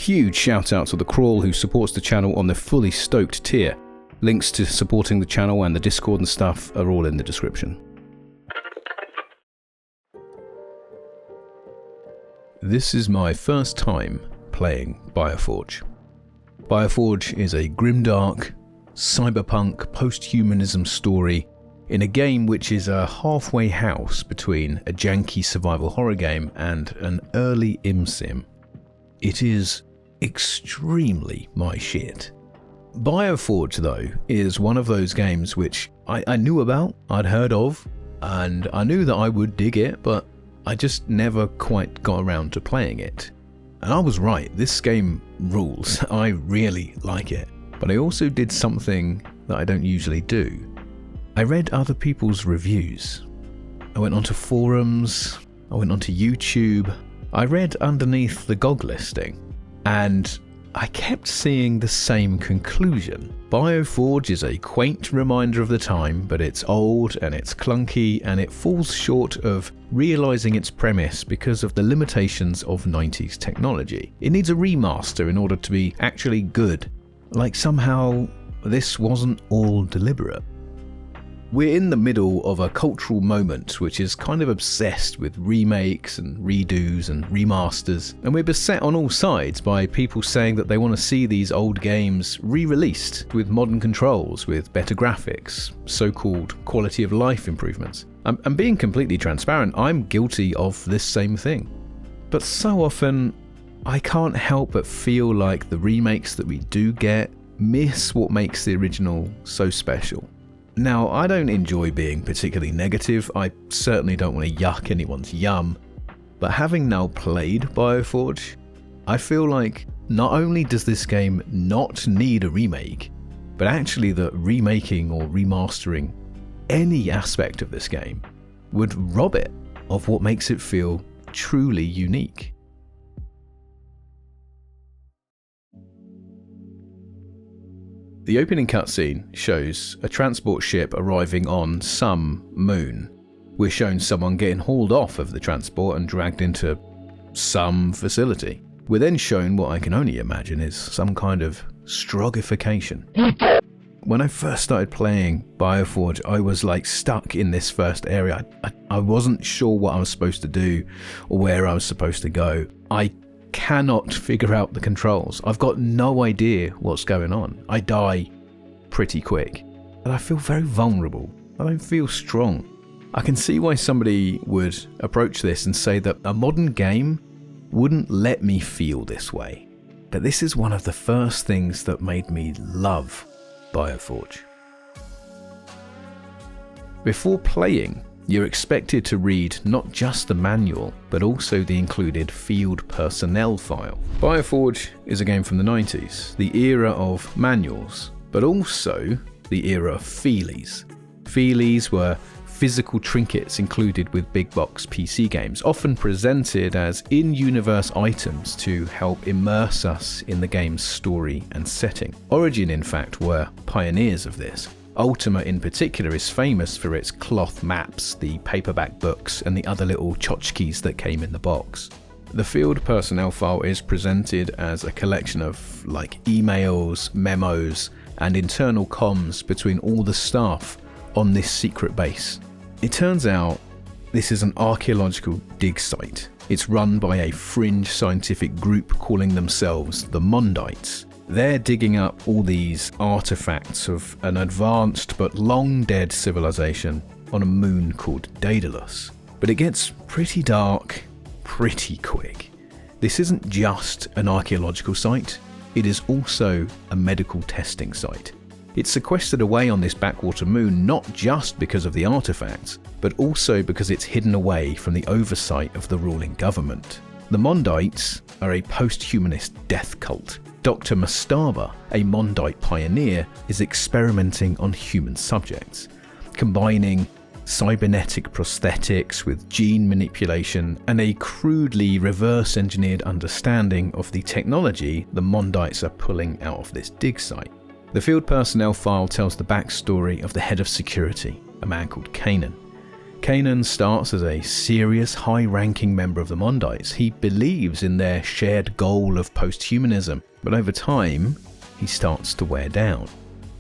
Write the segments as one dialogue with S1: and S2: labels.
S1: Huge shout out to The Crawl, who supports the channel on the fully Stoked tier. Links to supporting the channel and the Discord and stuff are all in the description. This is my first time playing BioForge. BioForge is a grimdark, cyberpunk, post-humanism story in a game which is a halfway house between a janky survival horror game and an early ImSim. It is extremely my shit. BioForge, though, is one of those games which I knew about, I'd heard of, and I knew that I would dig it, but I just never quite got around to playing it. And I was right, this game rules. I really like it. But I also did something that I don't usually do. I read other people's reviews. I went onto forums, I went onto YouTube, I read underneath the GOG listing, and I kept seeing the same conclusion. BioForge is a quaint reminder of the time, but it's old and it's clunky and it falls short of realising its premise because of the limitations of 90s technology. It needs a remaster in order to be actually good. Like somehow this wasn't all deliberate. We're in the middle of a cultural moment which is kind of obsessed with remakes and redos and remasters, and we're beset on all sides by people saying that they want to see these old games re-released with modern controls, with better graphics, so-called quality of life improvements. And being completely transparent, I'm guilty of this same thing. But so often, I can't help but feel like the remakes that we do get miss what makes the original so special. Now, I don't enjoy being particularly negative, I certainly don't want to yuck anyone's yum, but having now played BioForge, I feel like not only does this game not need a remake, but actually that remaking or remastering any aspect of this game would rob it of what makes it feel truly unique. The opening cutscene shows a transport ship arriving on some moon. We're shown someone getting hauled off of the transport and dragged into some facility. We're then shown what I can only imagine is some kind of strogification. When I first started playing BioForge, I was like stuck in this first area. I wasn't sure what I was supposed to do or where I was supposed to go. I cannot figure out the controls. I've got no idea what's going on. I die pretty quick, and I feel very vulnerable. I don't feel strong. I can see why somebody would approach this and say that a modern game wouldn't let me feel this way. But this is one of the first things that made me love BioForge. Before playing, you're expected to read not just the manual, but also the included field personnel file. BioForge is a game from the 90s, the era of manuals, but also the era of feelies. Feelies were physical trinkets included with big box PC games, often presented as in-universe items to help immerse us in the game's story and setting. Origin, in fact, were pioneers of this. Ultima in particular is famous for its cloth maps, the paperback books, and the other little tchotchkes that came in the box. The field personnel file is presented as a collection of like emails, memos, and internal comms between all the staff on this secret base. It turns out this is an archaeological dig site. It's run by a fringe scientific group calling themselves the Mondites. They're digging up all these artifacts of an advanced but long dead civilization on a moon called Daedalus. But it gets pretty dark pretty quick. This isn't just an archaeological site, it is also a medical testing site. It's sequestered away on this backwater moon not just because of the artifacts, but also because it's hidden away from the oversight of the ruling government. The Mondites are a post-humanist death cult. Dr. Mastaba, a Mondite pioneer, is experimenting on human subjects, combining cybernetic prosthetics with gene manipulation and a crudely reverse-engineered understanding of the technology the Mondites are pulling out of this dig site. The field personnel file tells the backstory of the head of security, a man called Kanan. Kanan starts as a serious, high-ranking member of the Mondites. He believes in their shared goal of post-humanism, but over time, he starts to wear down.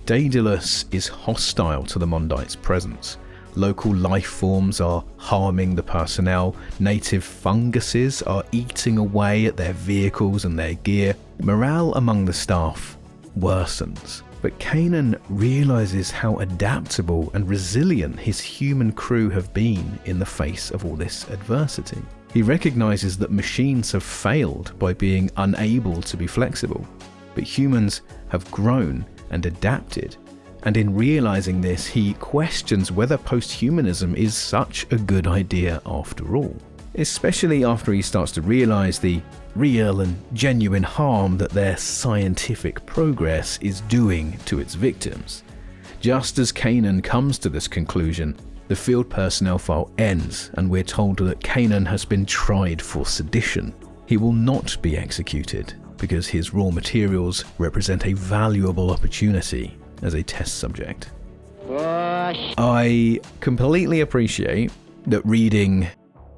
S1: Daedalus is hostile to the Mondites' presence. Local life forms are harming the personnel, native funguses are eating away at their vehicles and their gear. Morale among the staff worsens. But Kanan realizes how adaptable and resilient his human crew have been in the face of all this adversity. He recognizes that machines have failed by being unable to be flexible, but humans have grown and adapted. And in realizing this, he questions whether posthumanism is such a good idea after all, especially after he starts to realize the real and genuine harm that their scientific progress is doing to its victims. Just as Kanan comes to this conclusion, the field personnel file ends and we're told that Kanan has been tried for sedition. He will not be executed because his raw materials represent a valuable opportunity as a test subject. I completely appreciate that reading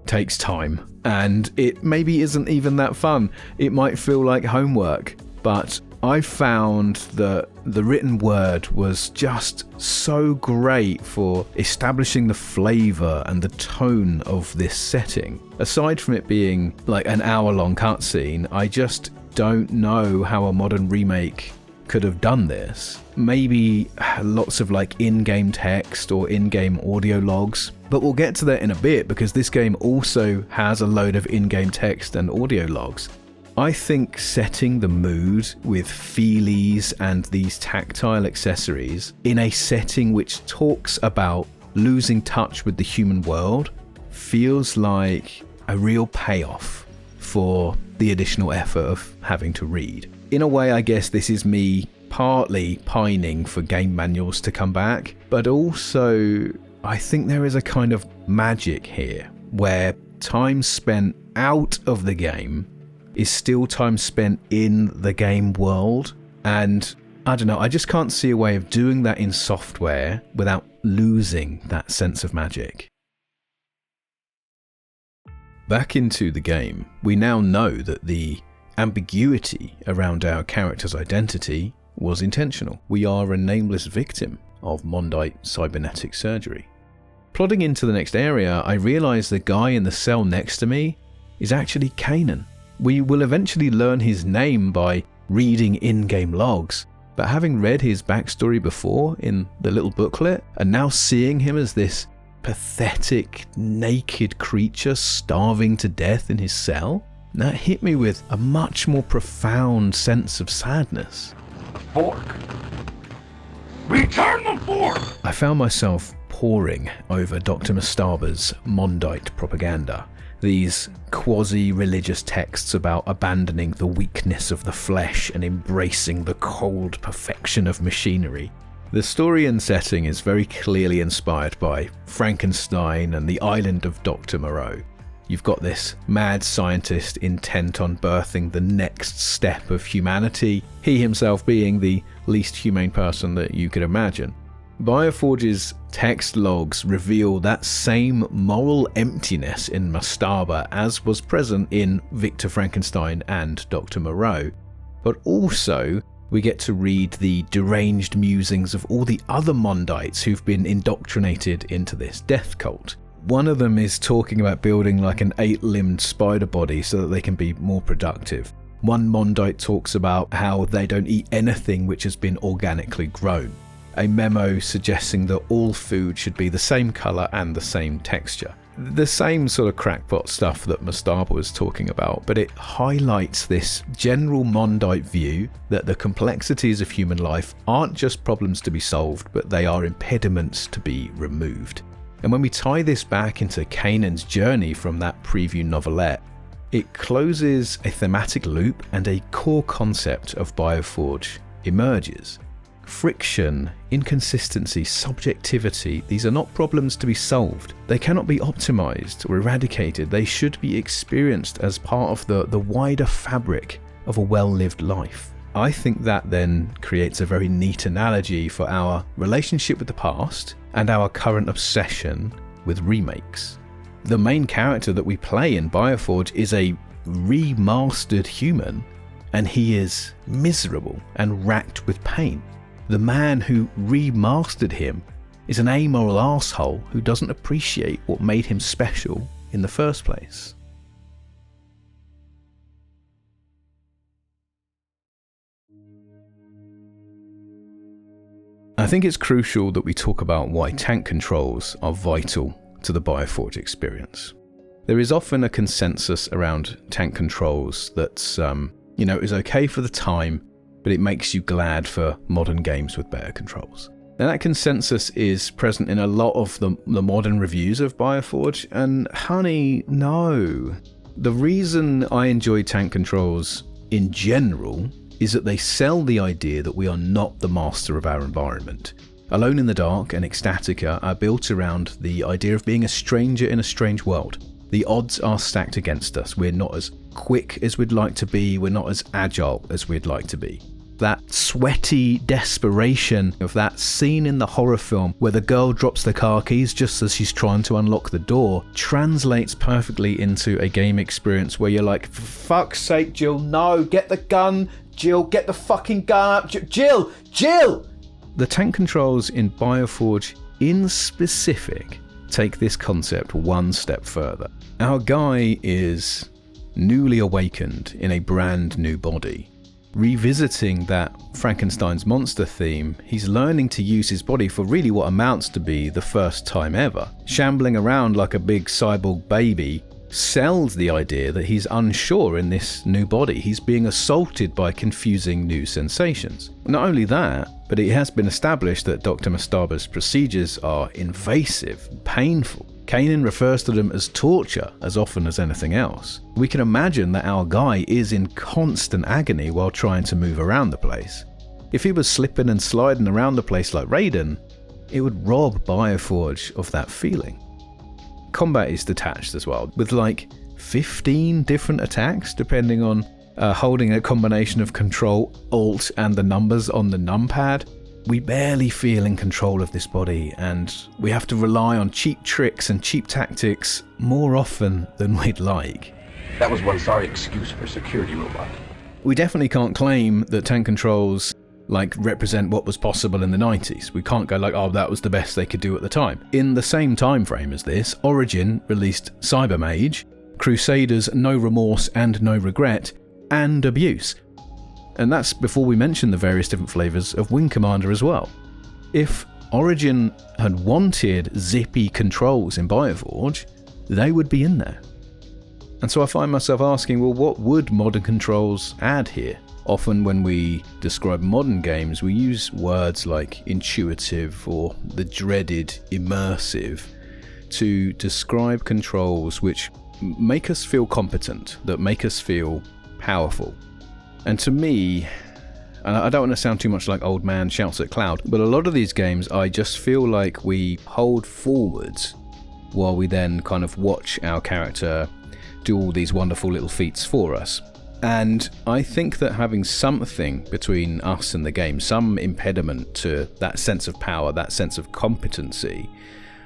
S1: takes time, and it maybe isn't even that fun. It might feel like homework, but I found that the written word was just so great for establishing the flavour and the tone of this setting. Aside from it being like an hour-long cutscene, I just don't know how a modern remake could have done this. Maybe lots of like in-game text or in-game audio logs, but we'll get to that in a bit because this game also has a load of in-game text and audio logs. I think setting the mood with feelies and these tactile accessories in a setting which talks about losing touch with the human world feels like a real payoff for the additional effort of having to read. In a way, I guess this is me partly pining for game manuals to come back, but also I think there is a kind of magic here where time spent out of the game is still time spent in the game world, and I don't know, I just can't see a way of doing that in software without losing that sense of magic. Back into the game, we now know that the ambiguity around our character's identity was intentional. We are a nameless victim of Mondite cybernetic surgery. Plodding into the next area, I realise the guy in the cell next to me is actually Kanan. We will eventually learn his name by reading in-game logs, but having read his backstory before in the little booklet, and now seeing him as this pathetic, naked creature starving to death in his cell, that hit me with a much more profound sense of sadness.
S2: The fork! Return the fork!
S1: I found myself poring over Dr. Mastaba's Mondite propaganda. These quasi-religious texts about abandoning the weakness of the flesh and embracing the cold perfection of machinery. The story and setting is very clearly inspired by Frankenstein and the island of Dr. Moreau. You've got this mad scientist intent on birthing the next step of humanity, he himself being the least humane person that you could imagine. BioForge's text logs reveal that same moral emptiness in Mastaba as was present in Victor Frankenstein and Dr. Moreau, but also we get to read the deranged musings of all the other Mondites who've been indoctrinated into this death cult. One of them is talking about building like an 8-limbed spider body so that they can be more productive. One Mondite talks about how they don't eat anything which has been organically grown. A memo suggesting that all food should be the same colour and the same texture. The same sort of crackpot stuff that Mastaba was talking about, but it highlights this general Mondite view that the complexities of human life aren't just problems to be solved, but they are impediments to be removed. And when we tie this back into Kanan's journey from that preview novelette, it closes a thematic loop and a core concept of BioForge emerges. Friction, inconsistency, subjectivity, these are not problems to be solved. They cannot be optimized or eradicated. They should be experienced as part of the wider fabric of a well-lived life. I think that then creates a very neat analogy for our relationship with the past and our current obsession with Remakes. The main character that we play in BioForge is a remastered human, and he is miserable and racked with pain. The man who remastered him is an amoral asshole who doesn't appreciate what made him special in the first place. I think it's crucial that we talk about why tank controls are vital to the BioForge experience. There is often a consensus around tank controls that's, is okay for the time, but it makes you glad for modern games with better controls. Now that consensus is present in a lot of the modern reviews of BioForge, and honey, no. The reason I enjoy tank controls in general is that they sell the idea that we are not the master of our environment. Alone in the Dark and Ecstatica are built around the idea of being a stranger in a strange world. The odds are stacked against us. We're not as quick as we'd like to be. We're not as agile as we'd like to be. That sweaty desperation of that scene in the horror film where the girl drops the car keys just as she's trying to unlock the door translates perfectly into a game experience where you're like, for fuck's sake, Jill, no, get the gun, Jill, get the fucking gun up, Jill! The tank controls in BioForge in specific take this concept one step further. Our guy is newly awakened in a brand new body. Revisiting that Frankenstein's monster theme, he's learning to use his body for really what amounts to be the first time ever. Shambling around like a big cyborg baby sells the idea that he's unsure in this new body. He's being assaulted by confusing new sensations. Not only that, but it has been established that Dr. Mastaba's procedures are invasive, painful. Kanan refers to them as torture as often as anything else. We can imagine that our guy is in constant agony while trying to move around the place. If he was slipping and sliding around the place like Raiden, it would rob BioForge of that feeling. Combat is detached as well, with like 15 different attacks depending on holding a combination of Control, Alt and the numbers on the numpad. We barely feel in control of this body, and we have to rely on cheap tricks and cheap tactics more often than we'd like.
S2: That was one sorry excuse for a security robot.
S1: We definitely can't claim that tank controls represent what was possible in the 90s. We can't go oh, that was the best they could do at the time. In the same time frame as this, Origin released Cybermage, Crusaders No Remorse and No Regret, and Abuse. And that's before we mention the various different flavours of Wing Commander as well. If Origin had wanted zippy controls in BioForge, they would be in there. And so I find myself asking, well, what would modern controls add here? Often when we describe modern games, we use words like intuitive or the dreaded immersive to describe controls which make us feel competent, that make us feel powerful. And to me, and I don't want to sound too much like old man shouts at cloud, but a lot of these games I just feel like we hold forwards while we then kind of watch our character do all these wonderful little feats for us. And I think that having something between us and the game, some impediment to that sense of power, that sense of competency,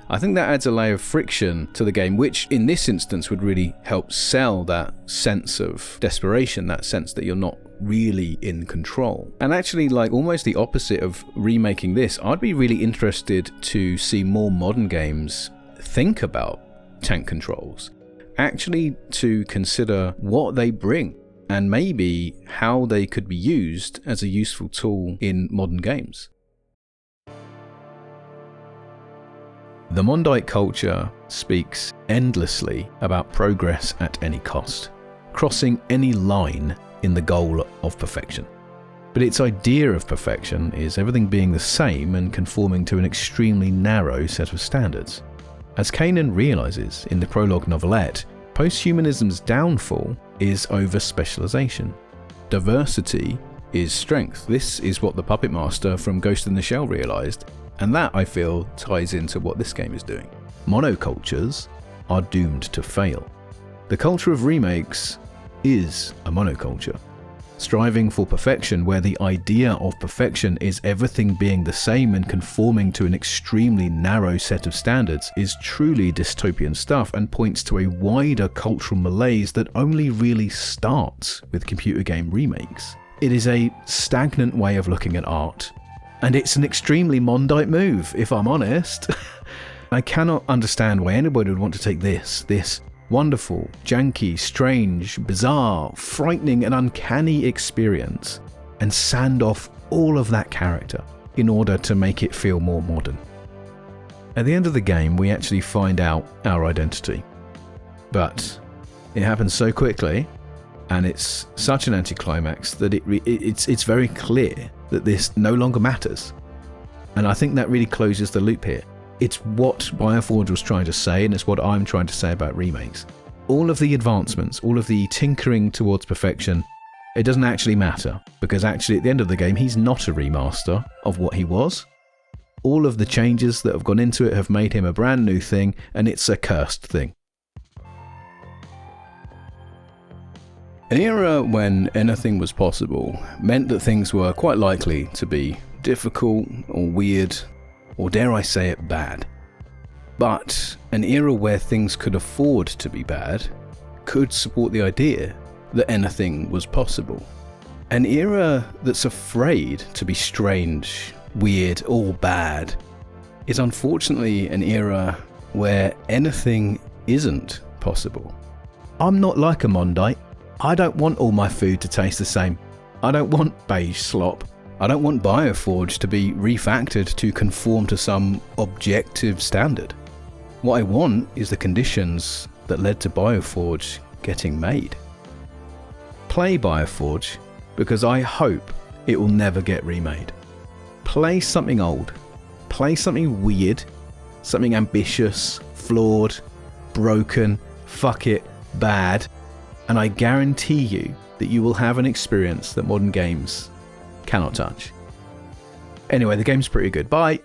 S1: I think that adds a layer of friction to the game, which in this instance would really help sell that sense of desperation, that sense that you're not really in control. And actually, almost the opposite of remaking this, I'd be really interested to see more modern games think about tank controls, actually to consider what they bring and maybe how they could be used as a useful tool in modern games. The Mondite culture speaks endlessly about progress at any cost, crossing any line in the goal of perfection. But its idea of perfection is everything being the same and conforming to an extremely narrow set of standards. As Kanan realizes in the prologue novelette, posthumanism's downfall is over-specialization. Diversity is strength. This is what the Puppet Master from Ghost in the Shell realized, and that, I feel, ties into what this game is doing. Monocultures are doomed to fail. The culture of remakes is a monoculture. striving for perfection, where the idea of perfection is everything being the same and conforming to an extremely narrow set of standards, is truly dystopian stuff and points to a wider cultural malaise that only really starts with computer game remakes. It is a stagnant way of looking at art, and it's an extremely Mondite move, if I'm honest. I cannot understand why anybody would want to take this wonderful, janky, strange, bizarre, frightening and uncanny experience and sand off all of that character in order to make it feel more modern. At the end of the game, we actually find out our identity. But it happens so quickly, and it's such an anticlimax that it's very clear that this no longer matters. And I think that really closes the loop here. It's what BioForge was trying to say, and it's what I'm trying to say about remakes. All of the advancements, all of the tinkering towards perfection, it doesn't actually matter, because actually at the end of the game, he's not a remaster of what he was. All of the changes that have gone into it have made him a brand new thing, and it's a cursed thing. An era when anything was possible meant that things were quite likely to be difficult or weird, or dare I say it, bad. But an era where things could afford to be bad could support the idea that anything was possible. An era that's afraid to be strange, weird, or bad is unfortunately an era where anything isn't possible. I'm not like a Mondite. I don't want all my food to taste the same. I don't want beige slop. I don't want BioForge to be refactored to conform to some objective standard. What I want is the conditions that led to BioForge getting made. Play BioForge because I hope it will never get remade. Play something old. Play something weird, something ambitious, flawed, broken, fuck it, bad, and I guarantee you that you will have an experience that modern games cannot touch. Anyway, the game's pretty good. Bye!